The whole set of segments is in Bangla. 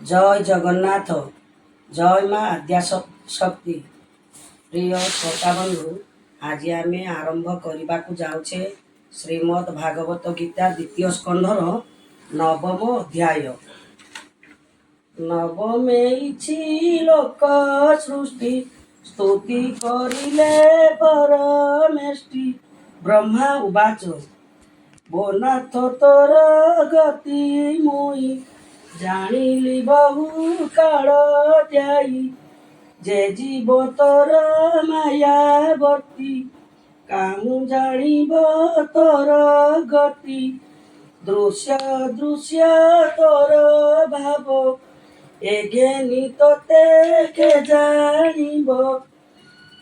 জয় জগন্নাথ, জয় মা আদ্যা শক্তি। প্রিয় শ্ରୋତା ବନ୍ଧୁ, ଆଜି ଆମେ ଆରମ୍ଭ କରିବାକୁ ଯାଉଛେ ଶ୍ରୀମଦ୍ ଭାଗବତ ଗୀତା ଦ୍ୱିତୀୟ ସ୍କନ୍ଧର ନବମ ଅଧ୍ୟାୟ। ନବମେଇଛି ଲୋକ ସୃଷ୍ଟି, ସ୍ତୁତି କରିଲେ ପରମେଷ୍ଟି। ବ୍ରହ୍ମା ଉବାଚ, ବୋ ନାଥ ତୋର ଗତି ମୁଇଁ ଜାଣିଲି ବହୁ କାଳ ଯାଇ। ଯେ ଜୀବ ତୋର ମାୟାବତୀ, କାହୁଁ ଜାଣିବ ତୋର ଗତି। ଦୃଶ୍ୟ ଦୃଶ୍ୟ ତୋର ଭାବ, ଏ ଜ୍ଞାନୀ ତୋତେ କେ ଜାଣିବ।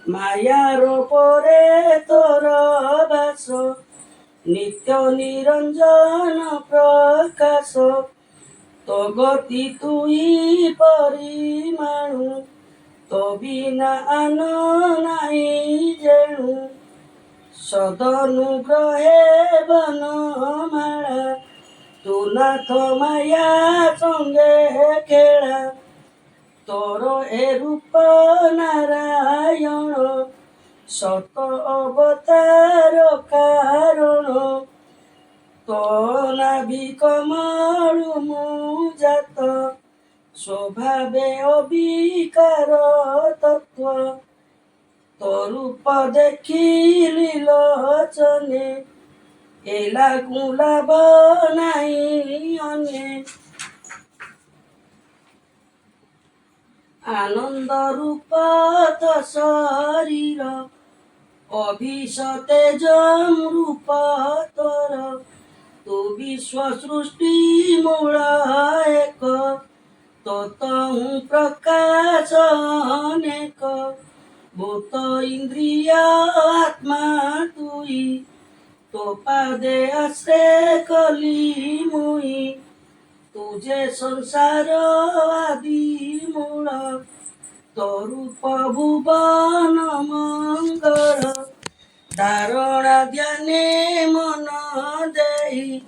ମାୟାର ପରେ ତୋର ବାସ, ନିତ୍ୟ ନିରଞ୍ଜନ ପ୍ରକାଶ। ତୋ ଗତି ତୁଇ ପରିମାଣୁ, ତୋ ବିନା ଆନ ନାହିଁ ଯେଣୁ। ସଦନୁଗ୍ରହେ ବନମାଳା, ତୁ ନାଥ ମାୟା ସଙ୍ଗେ ଖେଳା। ତୋର ଏ ରୂପ ନାରାୟଣ, ସତ ଅବତାର କାରଣ। ତୋ ନାଭି କମଳୁ ମୁଁ ଜାତ, ସ୍ୱଭାବେ ଅବିକାର ତତ୍ତ୍ୱ। ତୋ ରୂପ ଦେଖିଲି ଲୋଚନେ, ଏ ଲାଗୁ ଲାଭ ନାହିଁ ଅନେ। ଆନନ୍ଦ ରୂପ ତୋ ଶରୀର, ଅଭିଷ ତେଜ ରୂପ ତୋର। ତୁ ବିଶ୍ୱ ସୃଷ୍ଟି ମୂଳ ଏକ, ତୋ ତହୁଁ ପ୍ରକାଶ ଅନେକ। ଭୂତ ଇନ୍ଦ୍ରିୟ ଆତ୍ମା ତୁଇ, ତୋ ପାଦେ ଆଶ୍ରୟ କଲି ମୁଇଁ। ତୁ ଯେ ସଂସାର ଆଦି ମୂଳ, ତୋ ରୂପ ଭୁବନ ମଙ୍ଗଳ। ଧାରଣା ଧ୍ୟାନେ ମନ ଦେଇ,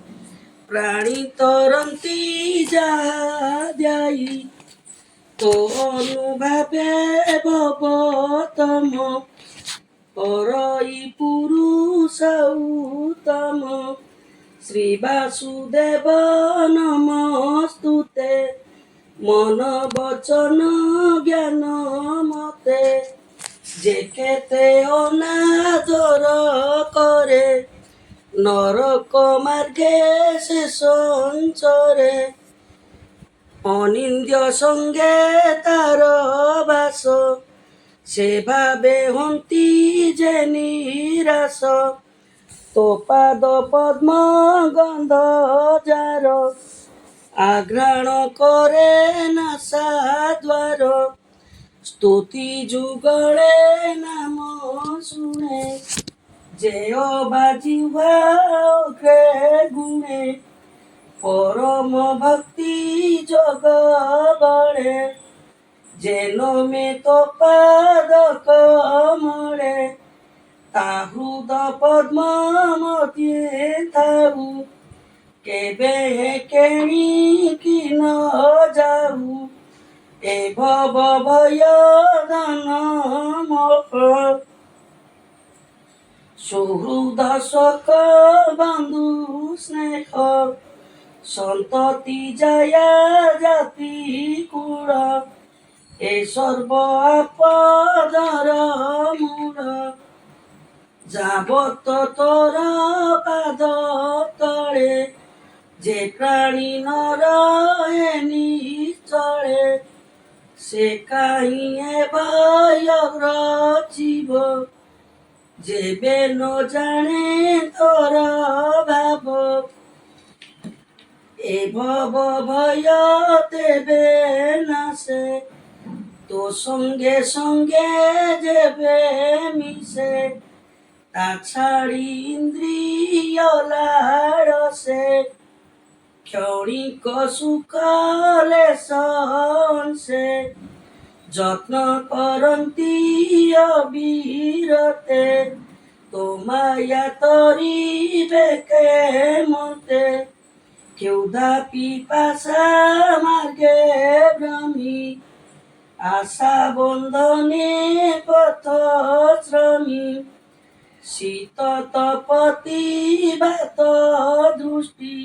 ପ୍ରାଣୀ ତରନ୍ତି ଯାହା ଯାଇ। ତୋ ଅନୁଭାବେ ଭବତମ, ପରଇ ପୁରୁଷ ଉତ୍ତମ। ଶ୍ରୀ ବାସୁଦେବ ନମସ୍ତୁତେ, ମନ ବଚନ ଜ୍ଞାନ ମତେ। ଯେ କେତେ ଅନାଦର କରେ, ନରକ ମାର୍ଗେ ସେ ସଂସରେ। ଅନିନ୍ଦ୍ୟ ସଙ୍ଗେ ତାର ବାସ, ସେ ଭାବେ ହନ୍ତି ଯେ ନିରାଶ। ତୋ ପାଦ ପଦ୍ମ ଗନ୍ଧ ଯାର, ଆଘ୍ରାଣ କରେ ନାସା ଦ୍ୱାର। ସ୍ତୁତି ଯୁଗଳେ ନାମ ଶୁଣେ, ଯେ ଅବାଜିହ୍ୱା ଅଗ୍ରେ ଗୁଣେ। ପରମ ଭକ୍ତି ଯୋଗ ବଳେ, ଯେ ନମେ ତୋ ପାଦ କମଳେ। ତା ହୃଦ ପଦ୍ମ ମଧ୍ୟେ ଥାଉ, କେବେ କେଣିକି ନ ଯାଉ। ଏ ଭବ ଭୟ ଧନ ମୋହ, ସୁହୃଦ ଶୋକ ବନ୍ଧୁ ସ୍ନେହ। ସନ୍ତତି ଜାୟା ଜାତି କୁଳ, ଏ ସର୍ବ ଆପଦର ମୂଳ। ଯାବତ ତୋର ପାଦ ତଳେ, ଯେ ପ୍ରାଣୀ ନ ରହେ ନିଶ୍ଚଳେ। ସେ କାହିଁ ଏ ଭୟ ରଚିବ, ଯେବେ ନ ଜାଣେ ତୋର ଭାବ। ଏ ଭବ ଭୟ ତେବେ ନାଶେ, ତୋ ସଙ୍ଗେ ସଙ୍ଗେ ଯେବେ ମିଶେ। তা ছাড়ি ইন্দ্রিয় লাড়সে, ক্ষণিক সুখলে সংসে। যত্ন করন্তি অবিরতে, তো মায়া তরিবে কে মতে। ক্ষুধা পিপাসা মার্গে আশা বন্ধনে পথ শ্রমী শীত তপতি বাত দৃষ্টি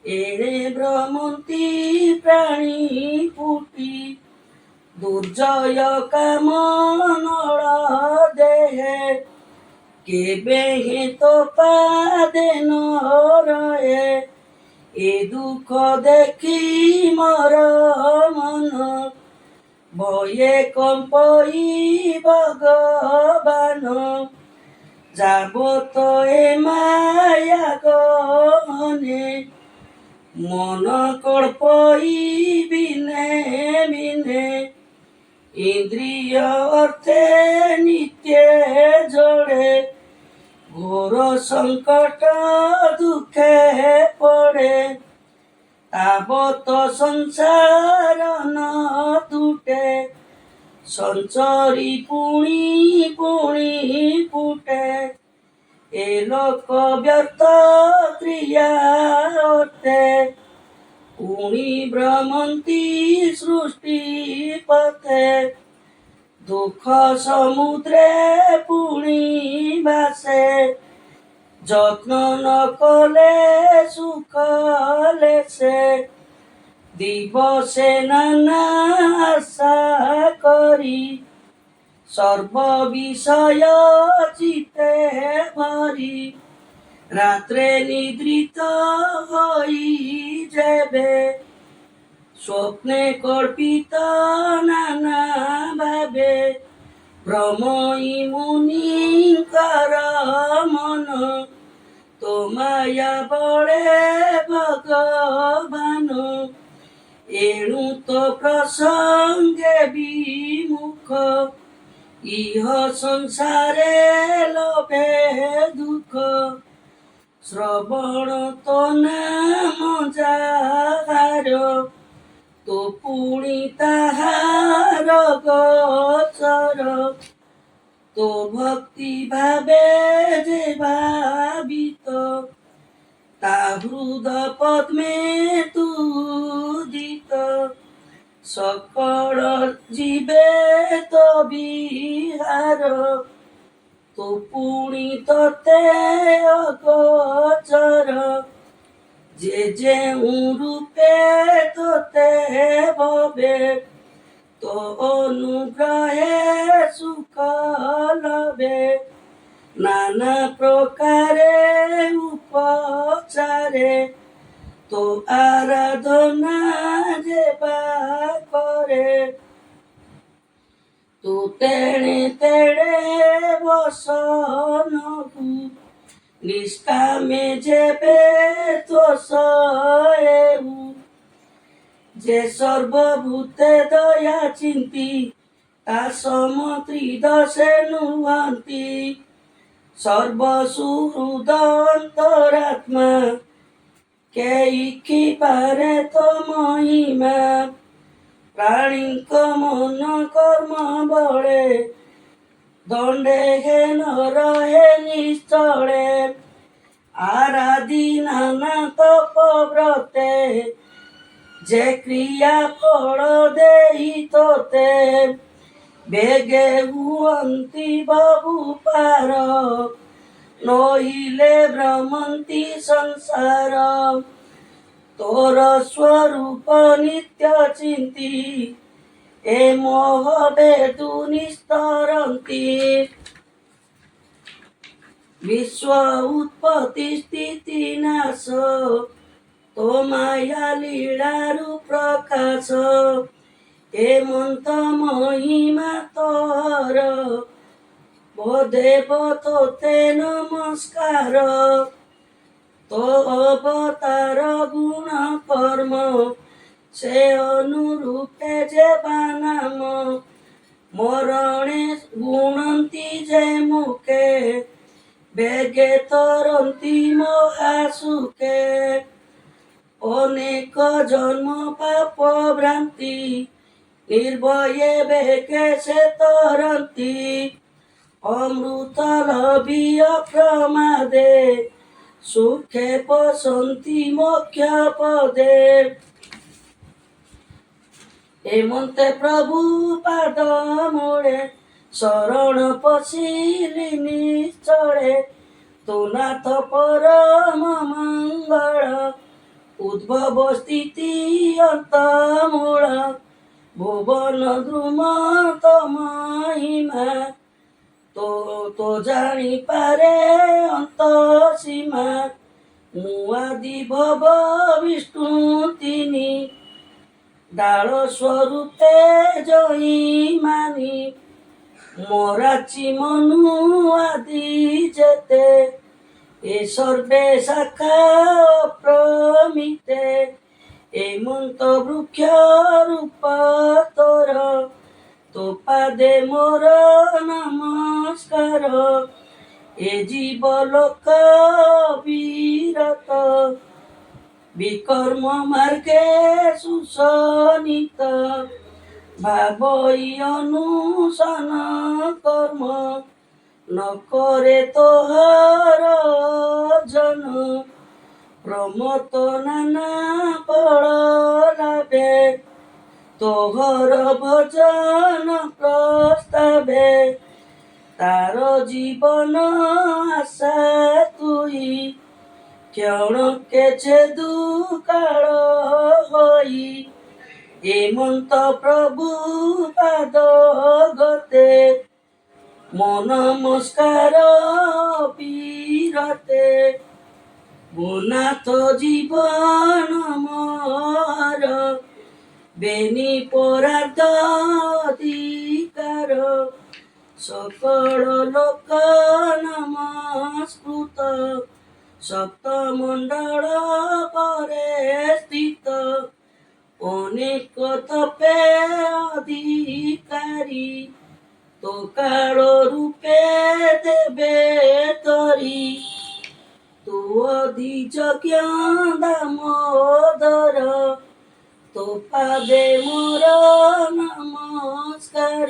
এড়ে ভ্রমন্তি প্রাণী পুটি দুর্জয় কাম নଳ দেহে কেবে হে তো পাদে ন রয়ে এ দুঃখ দেখি মর মন ভয়ে কম্পই ভগবান যাব তো এ মায়া গহনে মন কল্পই বিনে বিনে ইন্দ্রিয় অর্থে নিত্য জড়ে ঘোর সংকট দুঃখে পড়ে তাবত সংসার ন তুটে সঞ্চরি পুଣି পুଣି ফুটে এ লোক ব্যর্থ ক্রিয়া অর্থে পুଣି ভ্রমন্তি সৃষ্টি পথে দুঃখ সমুদ্রে পুଣି ভাসে যত্ন ন কলে সুখ লেসে দিবসে নানা আশা করি সর্ব বিষয় চিতে ভরি রাত্রে নিদ্রিত হই যাবে স্বপ্নে কল্পিত নানা ভাবে ভ্রমই মুনিঙ্কর মন তোমায়া বড়ে ভগবান এণু তো প্রসঙ্গে বিমুখ ইহ সংসারে লোভে দুঃখ শ্রবণ তো নাম যাহার তো পুଣି তাহার গোচর তো ভক্তি ভাবে যে ভাবিত তা হৃদ পদ্মে তুদিত সকল জীবে তো বিহার তো পুଣି ততে অগোচর যে ଯେଉଁ রূপে তোতে ভবে তো অনুগ্রহে সুখ লবে নানা প্রকারে উপচারে তো আরাধনা যেবা করে তো তেড়ে তেড়ে বসনহু নিষ্কামে যেবে তো সয়েউ যে সর্বভূতে দয়া চিন্তি তা সমত্রিদশে নুহন্তি সর্বসুহৃদ অন্তরাত্মা কেইকি পারে তো মহিমা প্রাণীଙ୍କ মন কর্ম বଳେ দণ্ডে হে ন রহে নিশ্চলে আরাধি নানা তপব্রতে যে ক্রিয়া ফল দেই তোতে বেগে হুয়ন্তি বহু পার নহিলে ভ্রমন্তি সংসার তোর স্বরূপ নিত্য চিন্তি এ মোহ বেদু নিস্তরন্তি বিশ্ব উৎপত্তি স্থিতি নাশ তো মায়া লীলারু প্রকাশ হেমন্ত মহিমা তোর দেব তোতে নমস্কার তো অবতার গুণ কর্ম সে অনুরূপে যে বানাম মরণে গুণন্তি যে মুখে বেগে তরন্তি মহাসুখে অনেক জন্ম পাপ ভ্রান্তি নির্ভয়ে বেগে সে তরন্তি অমৃত লভিয় প্রমাদে সুখে পশন্তি মোক্ষ পদে হেমন্তে প্রভু পাদ মোড়ে শরণ পশিলি নিশ্চଳେ তু নাথ পরম মঙ্গল উদ্ভব স্থিতি অন্ত মূଳ ভুবন দ্রুম তো মহিমা তো তো জাଣିପାରେ অন্ত সীমা মুআদি ভব বিষ্ণু তিনি ডাଳ স্বরূপে জয়ী মানি মরাচি মনু আদি যেতে এ সর্বে শাখা প্রমিতে এই মন্ত বৃক্ষ রূপ তোর তো পাদে মোর নমস্কার এ জীব লোক বিরত বিকর্ম মার্গে সুশোণিত ভাবই অনুসন কর্ম নকরে তোহার জন প্রমত নানা ফল লাভে তোহর ভজন প্রস্তাবে তার জীবন আশা তুই ক্ষণকে দুকাଳ হই হেমন্ত প্রভু পাদ গতে মন নমস্কার বিরতে গুণাথ জীবন মর বেনি পরাধ অধিকার সকল লোক নমস্কৃত সপ্তমণ্ডল পরে স্থিত অনেক তপে অধিকারী তো কাল রূপে দেবে তরি তু অধিযজ্ঞ দামোদর তো পাবে মোর নমস্কার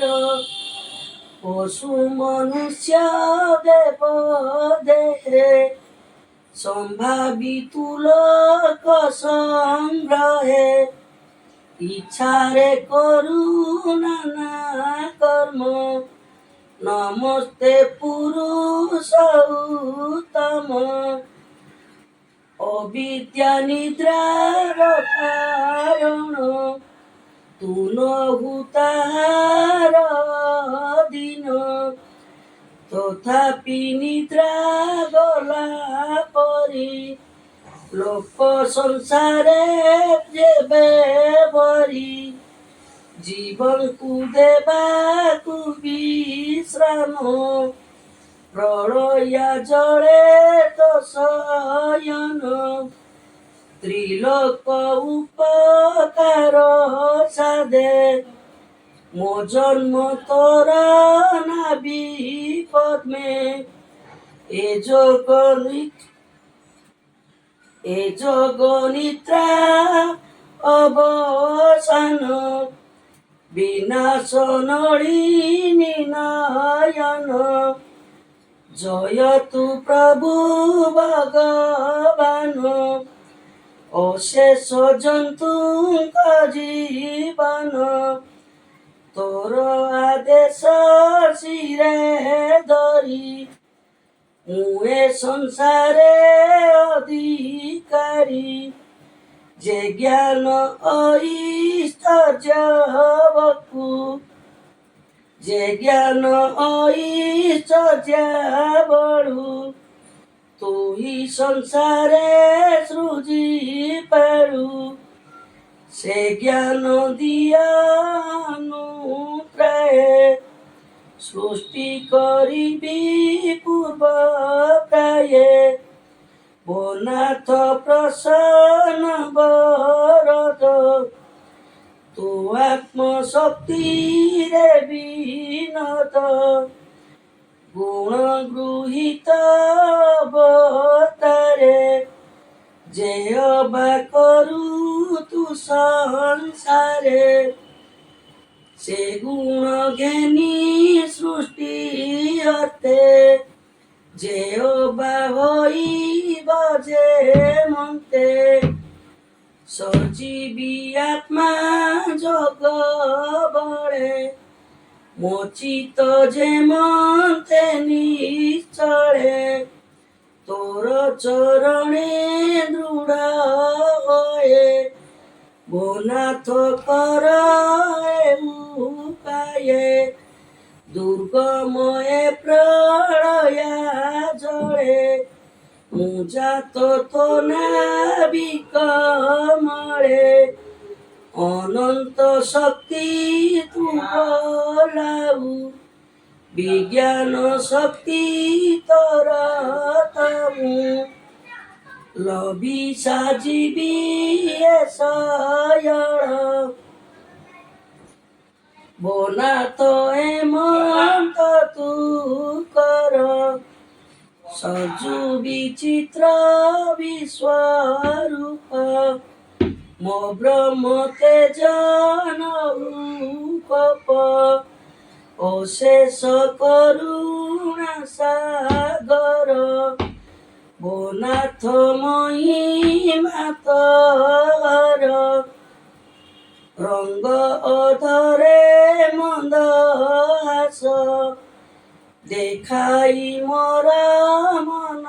পশু মনুষ্য দেব দেহে সম্ভাবি তুলক সংগ্রহে ইচ্ছারে করু নানা কর্ম নমস্তে পুরুষ উত্তম অবিদ্যা নিদ্রার কারণ তু নহু তাহার দিন তথাপি নিদ্রা গলা পরি লোক সংসারে যেবে বরি জীবনକୁ ଦେବାକୁ ବିଶ୍ରାମ ପ୍ରଳୟା ଜଳେ ତ ଶୟନ ତ୍ରିଲୋକ ଉପକାର ସାଧେ ମୋ ଜନ୍ମ ତୋର ନାଭି ପଦ୍ମେ এ যোগ নিদ্রা অবসান বিনাশ নলিনী নয়ন জয় তু প্রভু ভগবান অশেষ জন্তুଙ୍କ জীবন তোর আদেশ শিরে ধরি মুয়ে সংসারে অধিকারী যে জ্ঞান ঐশ্বর্যবকু যে জ্ঞান ঐশ্বর্য বড়ু তুই সংসারে সৃজি পারু সে জ্ঞান দিয়ানুত্রায়ে সৃষ্টি করিবি পূর্ব প্রায়ে বনাথ প্রসন্ন বরদ তু আত্মশক্তিরে বিনদ গুণ গৃহীত অবতারে যে অবা করু তু সংসারে সে গুণ জ্ঞানী সৃষ্টি হতে যে অবা হইব যে মন্তে ସଜୀବି ଆତ୍ମା ଯୋଗ ବଳେ ମୋଚିତ ଯେମନ୍ତେ ନିଶ୍ଚଳେ ତୋର ଚରଣେ ଦୃଢ଼ ହଏ ଭୋନାଥ କର ଉପାয়ে দুর্গময়ে প্রলয়া জলে মুজাত তো নাবিকমলে অনন্ত শক্তি তু বলাউ বিজ্ঞান শক্তি তোর তমু লবি সাজিবি শয়ন বনাত এমন্ত তু কর সজু বিচিত্র বিশ্বরূপ মো ব্রহ্ম তেজন রূপ অশেষ করুণা সাগর বনাথ মহিমা তোর রঙ্গ অধরে মন্দহাস দেখাই মোরা মন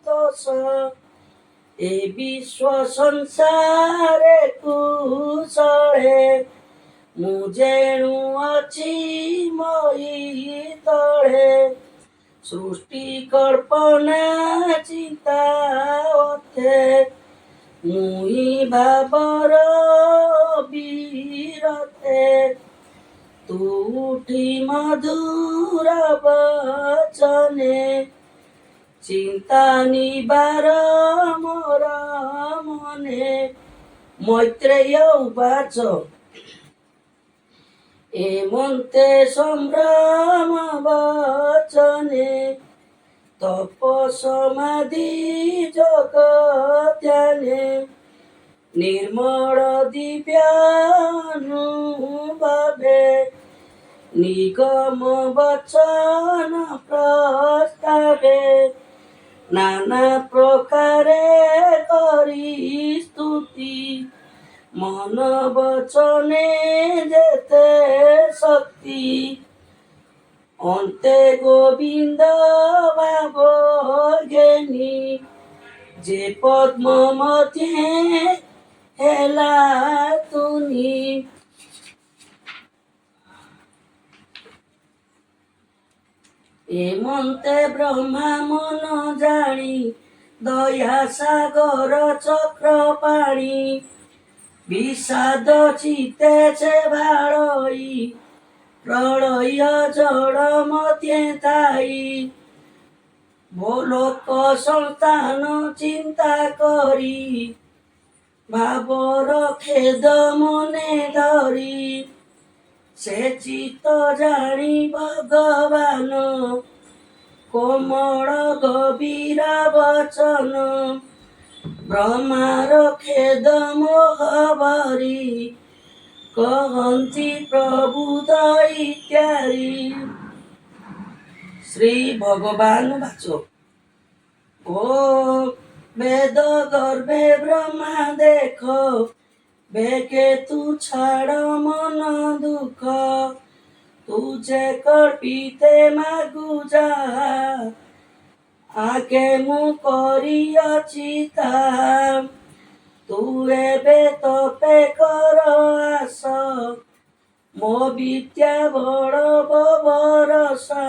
তোষ এ বিশ্ব সংসারে কুশলে ମୁଁ ଯେଣୁ ଅଛି ମଇ ତଳେ ସୃଷ୍ଟି କଳ୍ପନା ଚିନ୍ତା ଅଥେ ମୁହିଁ ଭାବର ବିରଥେ ତୁ ଉଠି ମଧୁର ବଚନେ ଚିନ୍ତା ନିବାର ମୋର ମନେ ମୈତ୍ରେୟ ଉବାଚ এমন্তে সম্ভ্রম বচনে তপ সমাধি যোগ ধ্যানে নির্মল দিব্যানুভবে নিগম বচন প্রস্তাবে নানা প্রকারে করি স্তুতি মন বচনে যেতে শক্তি অন্তে গোবিন্দ ভাব জ্ঞানী যে পদ্ম মধ্যে হেলা তুনি এমন্তে ব্রহ্মা মন জানি দয়া সাগর চক্র পাণি বিষাদ চিতেছে ভাড়ই প্রলয় জড় মধ্যে তাই ভোলোক সন্তান চিন্তা করি ভাবর খেদ মনে ধরি সে চিত্ত জানি ভগবান কোমল গভীর বচন ব্রহ্মার খেদ মোহবরি কহନ୍ତି প্রভুদ ইত্যাদি শ্রী ভগবান বাচ ও বেদ গর্ভে ব্রহ্মা দেখ বেগে তু ছাড় মন দুঃখ তু যে কল্পিতে মাগু যাহা আগে মু করিଅছি তাহা তু ଏବେ ତପେ କର ଆସ ମୋ ବିଦ୍ୟା ବଳ ବରସା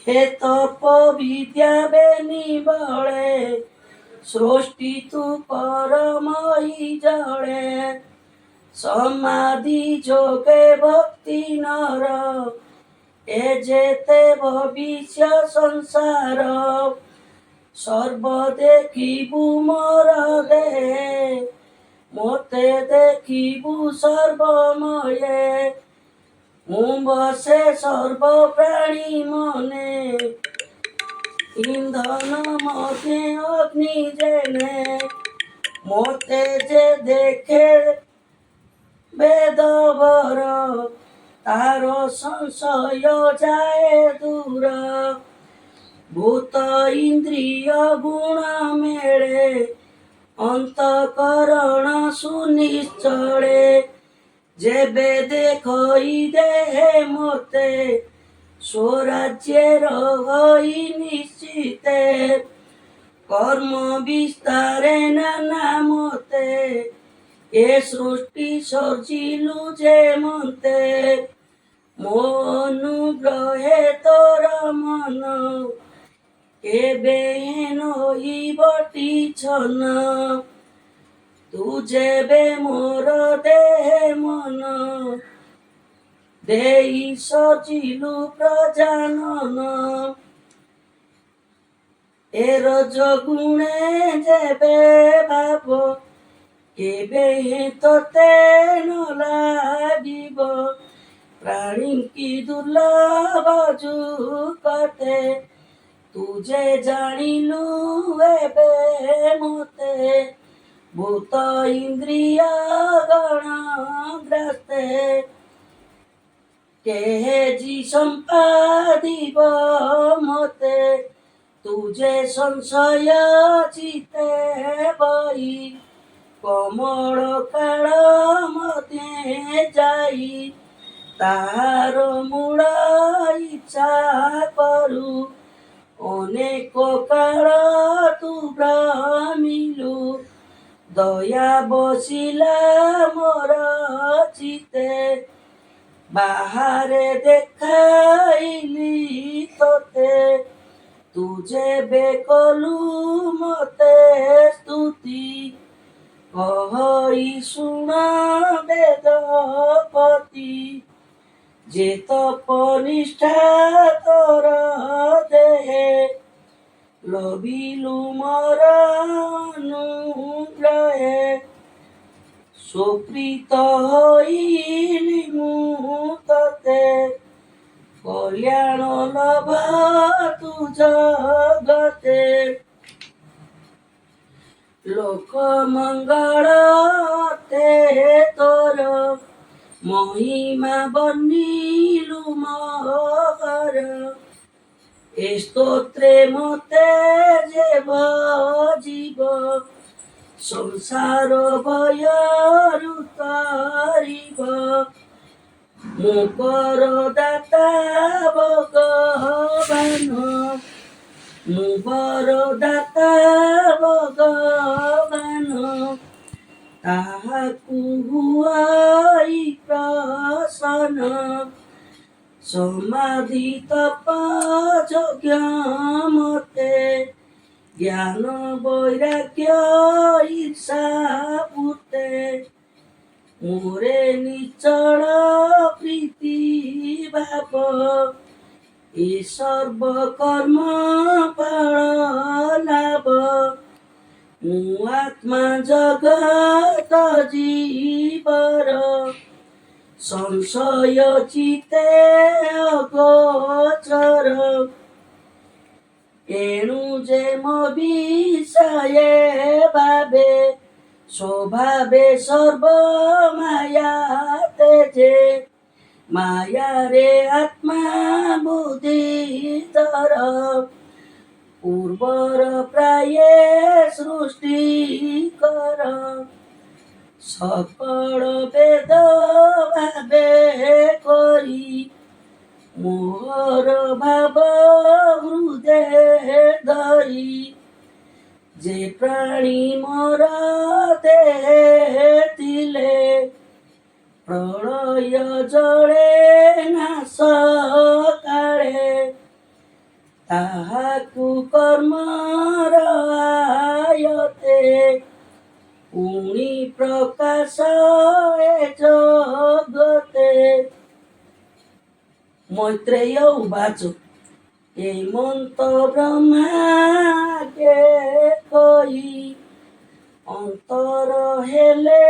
হে তপ বিদ্যা বেনি বଳେ সৃষ্টি তু পরমই জଳେ সমাধি যোগে ভক্তি নর এ যেতে ভবিষ্য সংসার সর্ব দেখিবু মোর দেহে মতে দেখিবু সর্বময়ে ମୁଁ ବସେ ସର୍ବ ପ୍ରାଣୀ ମନେ ଇନ୍ଧନ ମୋତେ ଅଗ୍ନି ଜେନେ ମୋତେ ଯେ ଦେଖେ ବେଦବର ତାର ସଂଶୟ ଯାଏ ଦୂର ଭୂତ ଇନ୍ଦ୍ରିୟ ଗୁଣ ମେଳେ ଅନ୍ତଃକରଣ ସୁନିଶ୍ଚଳେ ଯେବେ ଦେଖଇ ଦେହେ ମୋତେ ସ୍ୱରାଜ୍ୟର ହୋଇ ନିଶ୍ଚିତେ କର୍ମ ବିସ୍ତାରେ ନାନା ମତେ ଏ ସୃଷ୍ଟି ସର୍ଜିଲୁ ଯେ ମନ୍ତେ ମୋ ଅନୁଗ୍ରহে ତୋର ମନ କେବେ ନହିବଟି ଛନ ତୁ ଯେବେ ମୋର ଦେହେ ମନ ଦେଇ ସର୍ଜିଲୁ ପ୍ରଜାନନ ଏ ରଜଗୁଣେ ଯେବେ ଭାବ କେବେ ତୋତେ ନ ଲାଗିବ ପ୍ରାଣୀ କି ଦୁର୍ଲଭ ଯୁଗତେ ତୁ ଯେ ଜାଣିଲୁ ଏବେ ମୋତେ ଭୂତ ଇନ୍ଦ୍ରିୟ ଗଣ ଗ୍ରାସ୍ତେ କେହେଜି ସମ୍ପାଦିବ ମୋତେ ତୁ ଯେ ସଂଶୟ ଚିତେ ବହି କମଳ କାଳ ମଧ୍ୟେ ଯାଇ ତାହାର ମୂଳ ଇଚ୍ଛା କରୁ ଅନେକ କାଳ ତୁ ଭ୍ରମିଲୁ ଦୟା ବସିଲା ମୋର ଚିତେ ବାହାରେ ଦେଖାଇଲି ତୋତେ ତୁ ଯେବେ କଲୁ ମୋତେ ସ୍ତୁତି କହି ଶୁଣ ବେଦପତି ଯେ ତପନିଷ୍ଠା ତୋର ଦେହେ ଲଭିଲୁ ମୋର ଅନୁଗ୍ରହେ ସୁପ୍ରୀତ ହୋଇଲି ମୁଁ ତତେ କଲ୍ୟାଣ ଲଭ ତୁ ଜଗତେ ଲୋକ ମଙ୍ଗଳ ତେ ତୋର ମହିମା ବନିଲୁ ମୋର ଏ ସ୍ତୋତ୍ରେ ମୋତେ ଯେବ ଜୀବ ସଂସାର ଭୟରୁ ତରିବ ମୁଁ କର ଦାତା ଭଗବାନ ମୁଁ ବର ଦାତା ଭଗବାନ ତାହାକୁ ହୁଆଇ ପ୍ରସନ୍ନ ସମାଧି ତପ ଯଜ୍ଞ ମୋତେ ଜ୍ଞାନ ବୈରାଗ୍ୟ ଈର୍ଷା ପୂତେ ମୋରେ ନିଚଳ ପ୍ରୀତି ଭାବ ଏ ସର୍ବକର୍ମ ଫଳ ଲାଭ ମୁଁ ଆତ୍ମା ଜଗତ ଜୀବର ସଂଶୟ ଚିତେ ଅଗୋଚର ଏଣୁ ଯେ ମୋ ବିଷয়ে ଭାବେ ସ୍ୱଭାବେ ସର୍ବ ମାୟା ତେଜେ ମାୟାରେ ଆତ୍ମା ବୁଦ୍ଧି ତର ପୂର୍ବର ପ୍ରାୟ ସୃଷ୍ଟି କର ସକଳ ବେଦ ଭାବେ କରି ମୋହର ଭାବ ହୃଦେ ଧରି ଯେ ପ୍ରାଣୀ ମୋର ଦେହେ ଥିଲେ ପ୍ରଳୟ ଜଳେ ନାଶ କାଳେ ତାହାକୁ କର୍ମର ଆୟତେ ପୁଣି ପ୍ରକାଶ ଏ ଜଗତେ ମୈତ୍ରେୟ ଉବାଚ ହେମନ୍ତ ବ୍ରହ୍ମାକେ କହି ଅନ୍ତର ହେଲେ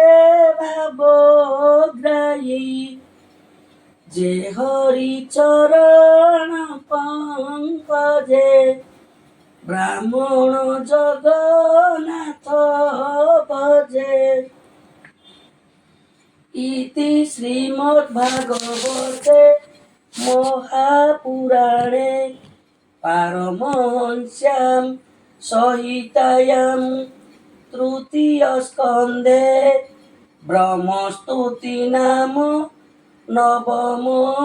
ଭାବଗ୍ରାହୀ ଯେ ହରି ଚରଣ ପଙ୍କଜେ ବ୍ରାହ୍ମଣ ଜଗନ୍ନାଥ ଭଜେ ଇତି ଶ୍ରୀମଦ୍ଭାଗବତେ ମହାପୁରାଣେ ପାରମହଂସ୍ୟାଂ ସହିତାୟାଂ तृतीय स्कंदे ब्रह्मस्तुति नाम नवमोऽध्याय।